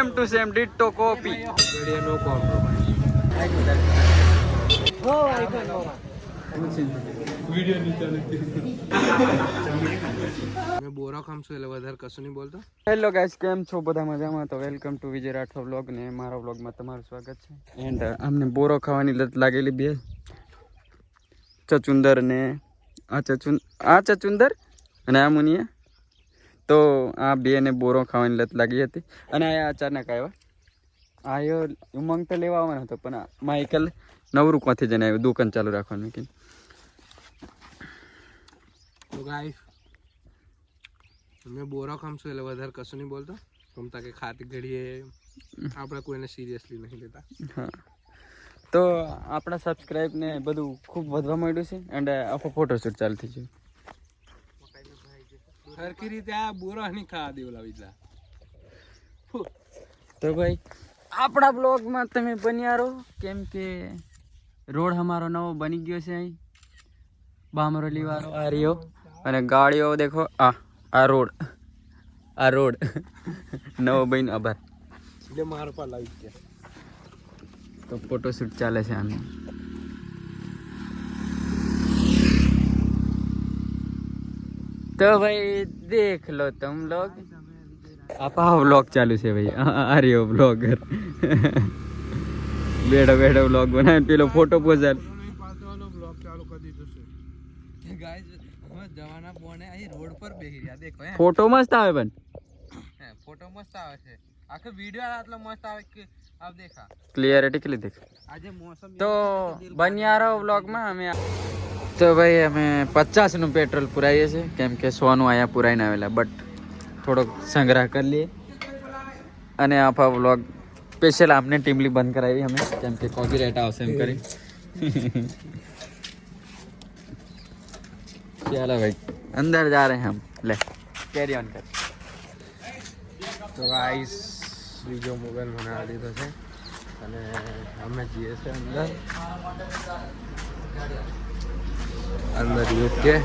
Same to same ditto copy. No compromise. Video ની ચાલે. મે બોરા ખામ છું એટલે વધારે કશું નહીં બોલતો. હેલો ગાઈસ, કેમ છો? બધા મજામાં? તો welcome to Vijay Rathod vlog ને મારા વ્લોગમાં તમારું સ્વાગત છે. એન્ડ અમને બોરો ખાવાની લત લાગેલી બે ચચુંદર ને આ ચચુંદર અને આ મુનિયા. તો આ બે ને બોરો ખાવાની લત લાગી હતી અને આ અચાનક આવ્યો ઉમંગ તો લેવા આવવાનો હતો, પણ માઇકલ નવરું ક્યાંથી જઈને આવ્યું દુકાન ચાલુ રાખવાનું કે. તો ગાઈસ મેં બોરા ખામ છું એટલે વધારે કશું નહીં બોલતો. ગમતા કે ખાતી ઘડીએ આપણે કોઈને સિરિયસલી નહીં લેતા. હા, તો આપણા સબસ્ક્રાઈબ ને બધું ખૂબ વધવા માંડ્યું છે એન્ડ આખો ફોટોશૂટ ચાલુ થઈ ગયું. સરખી રીતે આ બોરા નહીં ખાવા દેવું લાવી દીધા. તો ભાઈ આપણા બ્લોગમાં તમે બન્યા રહો, કેમ કે રોડ અમારો નવો બની ગયો છે. અહીં બામરોલી વાળો આ રહ્યો અને ગાડીઓ દેખો. આ રોડ નવો બન આભાર. એટલે મારો પર લાવી ગયા. તો ફોટોશૂટ ચાલે છે આનું. तो भाई देख लो तुम लोग, आपा व्लॉग चालू છે ભાઈ. આ રહ્યો બ્લોગર બેઠો બેઠો વ્લોગ બનાવીને પેલો ફોટો પોઝાલ. ફોટો મસ્ત આવે પણ ફોટો મસ્ત આવે છે. આખો વિડિયો આટલો મસ્ત આવે કે આપ દેખા ક્લિયરિટી કેટલી દેખ. આજે મોસમ તો બન્યા રહો વ્લોગમાં. અમે તો ભાઈ અમે 50 નું પેટ્રોલ પુરાવીએ છીએ, કેમ કે 100 નું અહીંયા પુરાઈને આવેલા, બટ થોડોક સંગ્રહ કરી લઈએ. અને આપા વ્લોગ સ્પેશિયલ આપને ટીમલી બંધ કરાવી અમે, કેમ કે કોપીરાઇટ આવશે એમ કરી. ચાલો ભાઈ अंदर जा रहे हैं हम. ले कैरी ऑन कर. તો ગાઈસ બીજો મોબાઈલ બનાવી દીધો છે અને અમે જઈએ છીએ અંદર યુકે.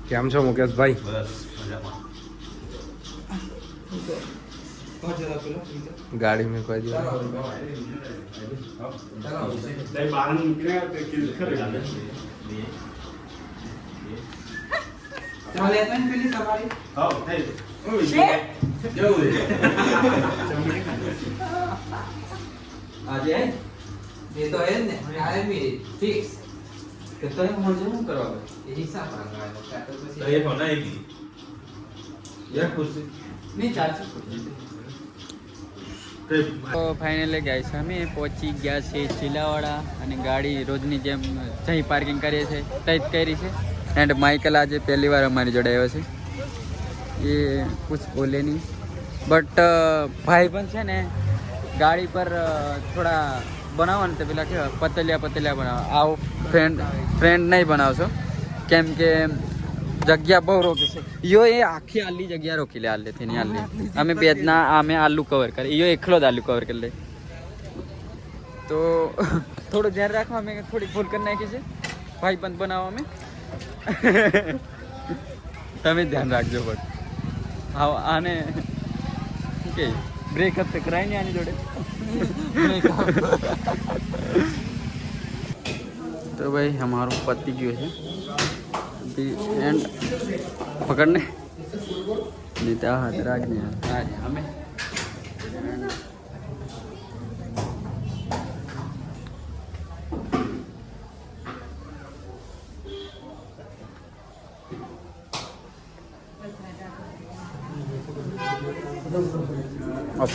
કેમ છો મુકેશભાઈ? ગાડી में कोई दिया આજે ये तो है ने आए भी फिक्स कितना है मुझे नहीं करवाओ ये हिसाब रंगा है तो ये होना है कि यार कुर्सी नहीं चार्ज તો ફાઇનલી ગાઈસ અમે પહોંચી ગયા છે ચીલાવાડા અને ગાડી રોજની જેમ જઈ પાર્કિંગ કરીએ છીએ ત્યાં જ કરી છે. એન્ડ માઇકલ આજે પહેલી વાર અમારી જોડે આવ્યો છે. એ કુછ બોલે નહીં, બટ ભાઈ પણ છે ને ગાડી પર થોડા બનાવવાનું તો પેલા કેવા પતલિયા બનાવો. આવો ફ્રેન્ડ નહીં બનાવશો, કેમ કે જગ્યા બહુ રોકે છે. યો એ આખી આલી જગ્યા રોકી લે આલેથી નહીં આલે. અમે બેદના અમે આલુ કવર કરે, યો એકલો જ આલુ કવર કરી લે. તો થોડું ધ્યાન રાખવા અમે થોડી ભૂલ કરી નાખી છે ભાઈ બંધ બનાવવા અમે. તમે ધ્યાન રાખજો. બટ હા આને કે બ્રેકઅપ તો કરાય નહીં આની જોડે. તો ભાઈ અમારું પતી ગયું છે एंड पकड़ने नीता हाथ राजने आज हमें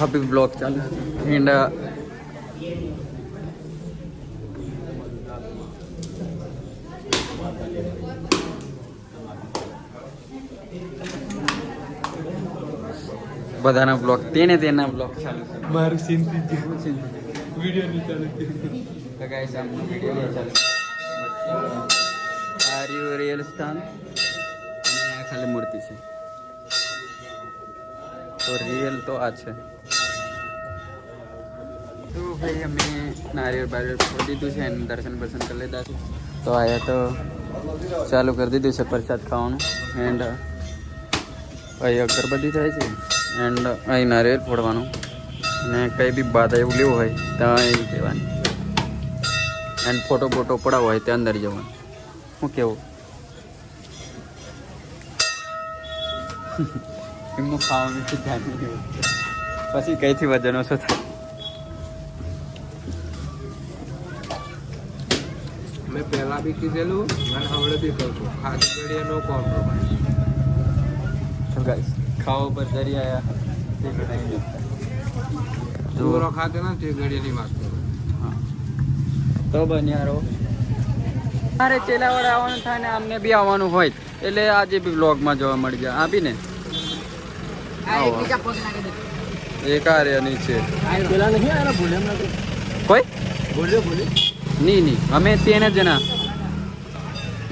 अभी ब्लॉग चालू एंड બધાના બ્લોગ તેના બ્લોગ ચાલુ છે. મારું સીન વિડિયો નહીં ચાલે. તો ગાઈસ આમનો વિડિયો નહીં ચાલે. આ રહ્યું રિયલ સ્થાન અને આ ખાલી મૂર્તિ છે. તો રિયલ તો આ છે. તો ભાઈ અમે નારિયેળ બારિયેળ ફોડી દીધું છે અને દર્શન બર્શન કરી લીધા છે. તો આયા તો ચાલુ કરી દીધું છે પ્રસાદ ખાવાનું. એન્ડ અહીં અગરબત્તી થાય છે એન્ડ અહીં નારિયેળ ફોડવાનું અને કંઈ બી બાધા એવું લેવું હોય ત્યાં અહીં કહેવાનું એન્ડ ફોટો પડાવવો હોય ત્યાં અંદર જવાનું. શું કેવું એમનું ખાવાનું ધ્યાન નહીં હોય પછી કઈથી વજન ઓછો થાય. મેં પહેલા બી કીધેલું અને હવે બી કહું છું, ખાસ ઘડીએ નો કોમ્પ્રોમાઇઝ. તો ગાઈસ ખાવા પર જરી આયા તે ઘટાઈ દૂરો ખાતે ને તે ઘડીની વાત કરું. તો બન્યારો મારે ચેલાવાડ આવવાનું થાય ને આમને બી આવવાનું હોય એટલે આજે બી બ્લોગમાં જોવા મળી જાય. આ બી ને એક આ રહ્યા નીચે કોઈ नहीं हमें 3 जना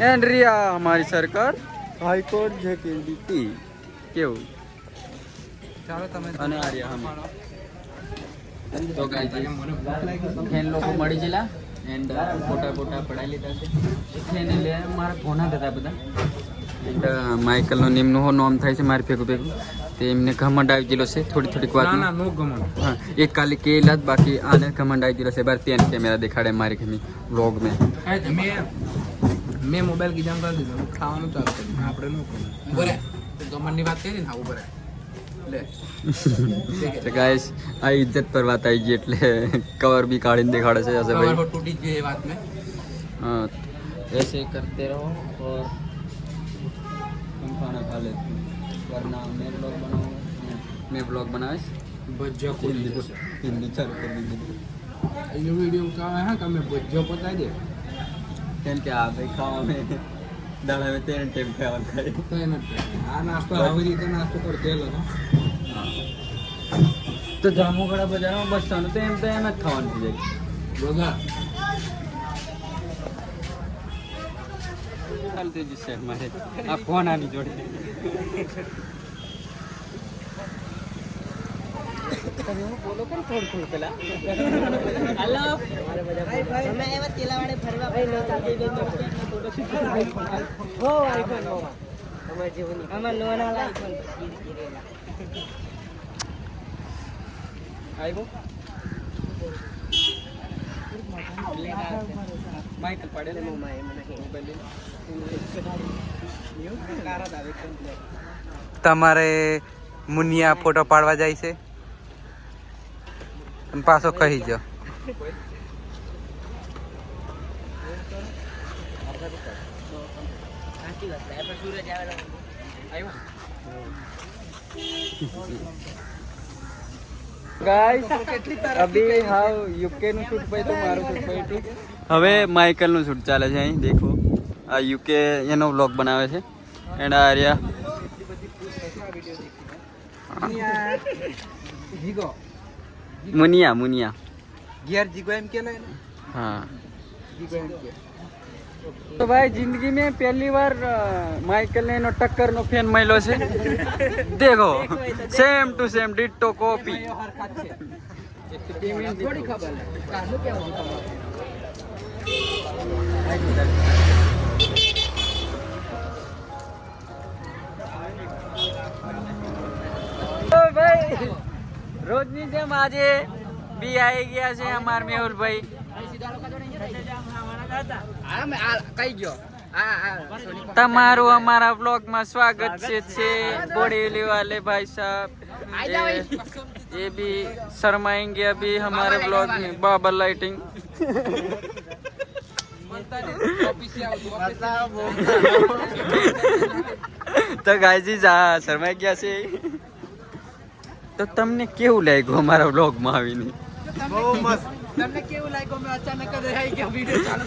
एंड रिया हमारी सरकार हाईकोर्ट झकेली थी केव ચાલો તમે અને આ રહ્યા અમે તો ગાઈસ ફેન લોકો મળી ગયેલા એન્ડ ફોટા પડાઈ લીધા છે ફેન લે મારા ફોના હતા બધા એન્ડ માઇકલનો નિમનું નામ થાય છે મારી ભેગું તે એમને ઘમંડ આવી ગયેલો છે થોડીક વાત ના નો ગમન. हाँ एक काली केला बाकी आने कमांड आई दिला से बार 3 कैमरा दिखाड़े मारी खमी व्लॉग में મેં મોબાઈલ કીધા કરી દીધો, હું ખાવાનું ચાલુ કર્યું. આપણે નો કરું બરે ગમનની વાત કરી ને આવું બરે લે तो गाइस आ इज्जत पर बात आई गई એટલે કવર भी કાઢીને દેખાડે છે ऐसे भाई તમારો ટૂટી ગઈ એ વાત में. हाँ ऐसे करते रहो और तुम खाना खा लेते हो वरना मैं ब्लॉग बनावे બજ્જો ખોલી દેશે. हिंदी चालू कर दीजिए એ વિડિયો ઉતારે હા તમે બજ્જો પતાઈ દે કેમ કે આ ભાઈ ખાવા में દાડા में 3 ટાઈમ ખાવા ખાય તો એને આ નાસ્તો આવી રીતે નાસ્તો કરતેલો તો જામુગડા બજારમાં બસવાનું તો એમ જ ખાવાનું થઈ જાય બગા ચાલતી જ છે મારે આ ફોન આની જોડે તમે હું બોલો પણ થોડું પેલા હેલો ભાઈ અમે એવા તેલાવાડે ફરવા ભાઈ નતા દઈ દે તો હો આઈફોન નો અમાર જેવું નહીં અમાર નોના આઈફોન ગીરેલા આઈવો માઈકલ પડે ને મોબાઈલ તમારે મુનિયા ફોટો પાડવા જાય છે અને પાછો કહી જાઓ ગાઈસ અભી હાવ યુકે નું શૂટ પઈ તો મારું શૂટ પઈ હતું હવે માઇકલ નું શૂટ ચાલે છે અહીં દેખો આ યુકે એનો વ્લોગ બનાવે છે એન્ડ આ રહ્યા મુનિયા ગિયર જીગો એમ કે ને हाँ જીગો એમ કે तो भाई जिंदगी में पहली बार माइकल ने टक्कर नो फैन मिलो से देखो same to same ditto copy થોડી ખબર કાનું કેવું तो भाई रोजनी जेम આજે બી આવી ગયા છે અમાર મેહુલભાઈ તમારું અમારા બ્લોગ માં સ્વાગત છે બોડેલી वाले भाई साहब ये भी शर्माएंगे अभी हमारे ब्लॉग में बाबा लाइटिंग તો ગાયજી શર્માઈ ગયા છે તો તમને કેવું લાગ્યું અમારા બ્લોગ માં આવીને બહુ મસ્ત તમને કેવું લાગ્યું મે અચાનક જ આવી ગયા વિડિયો ચાલુ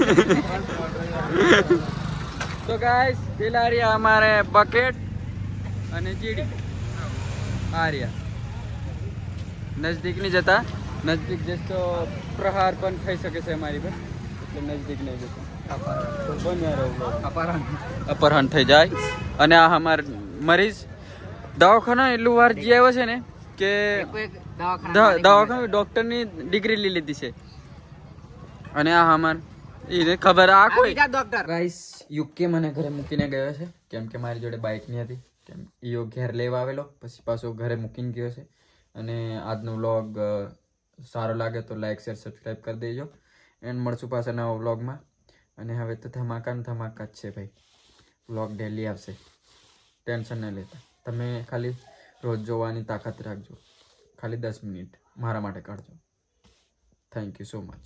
તો ગાઈસ પેલા રહ્યા અમારે બકેટ અને જીડી આ રહ્યા નજદીક નહીં જતા નજદીક જશે તો પ્રહાર પણ થઈ શકે છે અમારી પર એટલે નજદીક નહીં જતા અપહરણ થઈ જાય અને આ અમાર મરીઝ દવાખાના એટલું વાર જી આવ્યો છે ને કે દવાખાના ડોક્ટરની ડિગ્રી લઈ લીધી છે અને આ અમાર એને ખબર આ કોઈ ડોક્ટર ગાઈસ યુકે મને ઘરે મૂકીને ગયો છે કેમ કે મારી જોડે બાઇક નહીં હતી કેમ ઈયો ઘેર લેવા આવેલો પછી પાછો ઘરે મૂકીને ગયો છે. અને આજનો વ્લોગ સારો લાગે તો લાઈક શેર સબસ્ક્રાઈબ કરી દેજો. એન્ડ મળશું પાછા નવા વ્લોગમાં. અને હવે તો ધમાકા જ છે ભાઈ, વ્લોગ ડેલી આવશે, ટેન્શન ન લેતા. તમે ખાલી રોજ જોવાની તાકાત રાખજો, ખાલી 10 મિનિટ મારા માટે કાઢજો. Thank you so much.